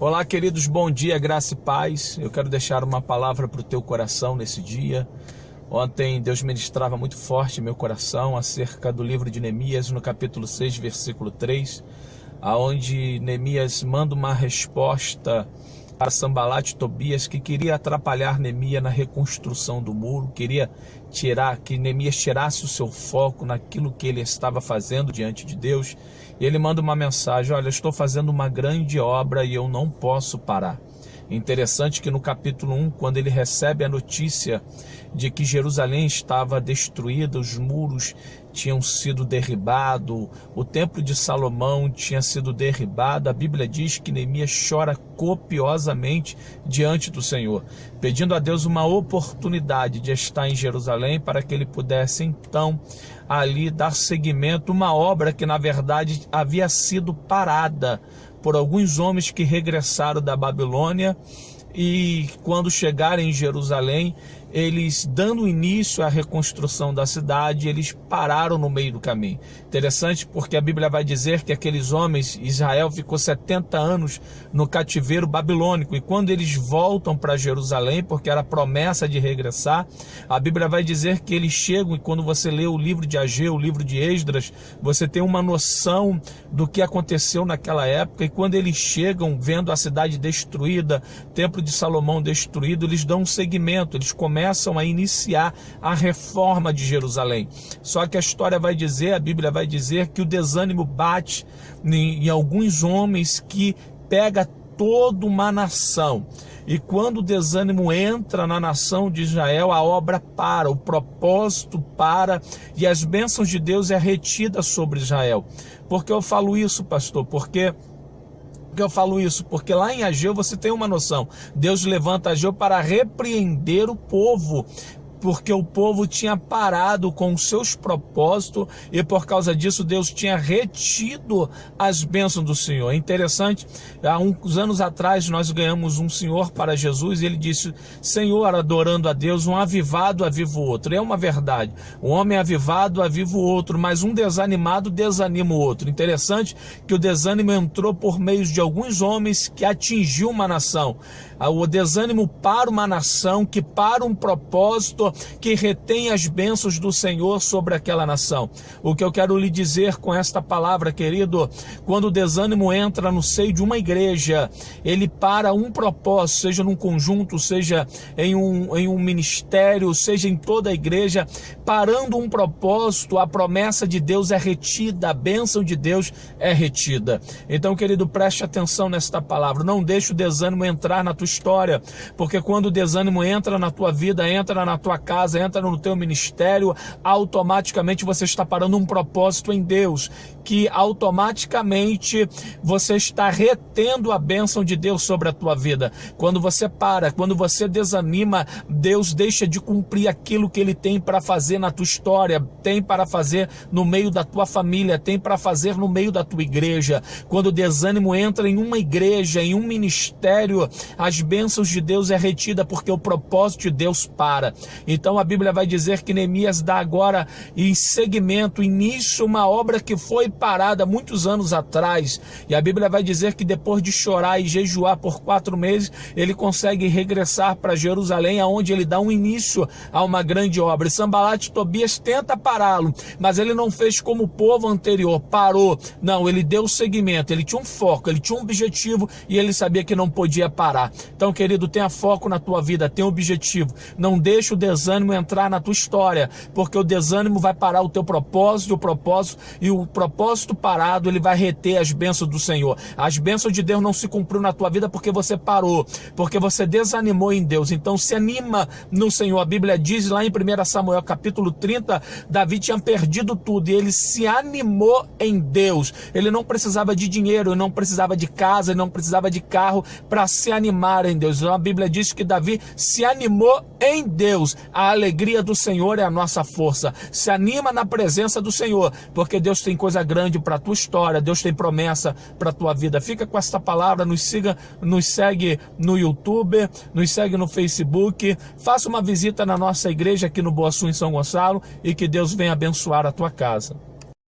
Olá, queridos, bom dia, graça e paz. Eu quero deixar uma palavra para o teu coração nesse dia. Ontem Deus ministrava muito forte em meu coração acerca do livro de Neemias, no capítulo 6, versículo 3, aonde Neemias manda uma resposta para Sanbalat e Tobias, que queria atrapalhar Neemias na reconstrução do muro, queria que Neemias tirasse o seu foco naquilo que ele estava fazendo diante de Deus. E ele manda uma mensagem: olha, eu estou fazendo uma grande obra e eu não posso parar. Interessante que no capítulo 1, quando ele recebe a notícia de que Jerusalém estava destruída, os muros tinham sido derribados, o templo de Salomão tinha sido derribado, a Bíblia diz que Neemias chora copiosamente diante do Senhor, pedindo a Deus uma oportunidade de estar em Jerusalém para que ele pudesse então ali dar seguimento a uma obra que na verdade havia sido parada por alguns homens que regressaram da Babilônia, e quando chegarem em Jerusalém, eles, dando início à reconstrução da cidade, eles pararam no meio do caminho. Interessante porque a Bíblia vai dizer que aqueles homens, Israel ficou 70 anos no cativeiro babilônico, e quando eles voltam para Jerusalém, porque era promessa de regressar, a Bíblia vai dizer que eles chegam, e quando você lê o livro de Ageu, o livro de Esdras, você tem uma noção do que aconteceu naquela época. E quando eles chegam, vendo a cidade destruída, templo de Salomão destruído, eles dão um seguimento, eles começam a iniciar a reforma de Jerusalém. Só que a história vai dizer, a Bíblia vai dizer que o desânimo bate em alguns homens, que pega toda uma nação. E quando o desânimo entra na nação de Israel, a obra para, o propósito para, e as bênçãos de Deus é retida sobre Israel. Por que eu falo isso, pastor? Porque eu falo isso? Porque lá em Ageu você tem uma noção. Deus levanta Ageu para repreender o povo, porque o povo tinha parado com os seus propósitos, e por causa disso Deus tinha retido as bênçãos do Senhor. É interessante, há uns anos atrás nós ganhamos um senhor para Jesus, e ele disse: Senhor, adorando a Deus, um avivado aviva o outro. É uma verdade, um homem avivado aviva o outro, mas um desanimado desanima o outro. Interessante que o desânimo entrou por meio de alguns homens que atingiu uma nação. O desânimo para uma nação, que para um propósito, que retém as bênçãos do Senhor sobre aquela nação. O que eu quero lhe dizer com esta palavra, querido: quando o desânimo entra no seio de uma igreja, ele para um propósito, seja num conjunto, seja em um ministério, seja em toda a igreja, parando um propósito, a promessa de Deus é retida, a bênção de Deus é retida. Então, querido, preste atenção nesta palavra, não deixe o desânimo entrar na tua história, porque quando o desânimo entra na tua vida, entra na tua casa, entra no teu ministério, automaticamente você está parando um propósito em Deus, que automaticamente você está retendo a bênção de Deus sobre a tua vida. Quando você para, quando você desanima, Deus deixa de cumprir aquilo que Ele tem para fazer na tua história, tem para fazer no meio da tua família, tem para fazer no meio da tua igreja. Quando o desânimo entra em uma igreja, em um ministério, as bênçãos de Deus é retida, porque o propósito de Deus para. Então a Bíblia vai dizer que Neemias dá agora em segmento, início, uma obra que foi parada muitos anos atrás, e a Bíblia vai dizer que depois de chorar e jejuar por 4 meses, ele consegue regressar para Jerusalém, aonde ele dá um início a uma grande obra. E Sanbalat e Tobias tenta pará-lo, mas ele não fez como o povo anterior, parou. Não, ele deu seguimento, ele tinha um foco, ele tinha um objetivo, e ele sabia que não podia parar. Então, querido, tenha foco na tua vida, tenha objetivo, não deixe o desânimo entrar na tua história, porque o desânimo vai parar o teu propósito, e o propósito parado, ele vai reter as bênçãos do Senhor. As bênçãos de Deus não se cumpriu na tua vida porque você parou, porque você desanimou em Deus. Então se anima no Senhor. A Bíblia diz lá em 1 Samuel capítulo 30, Davi tinha perdido tudo, e ele se animou em Deus. Ele não precisava de dinheiro, ele não precisava de casa, ele não precisava de carro para se animar em Deus. Então a Bíblia diz que Davi se animou em Deus. A alegria do Senhor é a nossa força. Se anima na presença do Senhor, porque Deus tem coisa grande para a tua história, Deus tem promessa para a tua vida. Fica com esta palavra, nos segue no YouTube, nos segue no Facebook, faça uma visita na nossa igreja aqui no Boa Sul, em São Gonçalo, e que Deus venha abençoar a tua casa.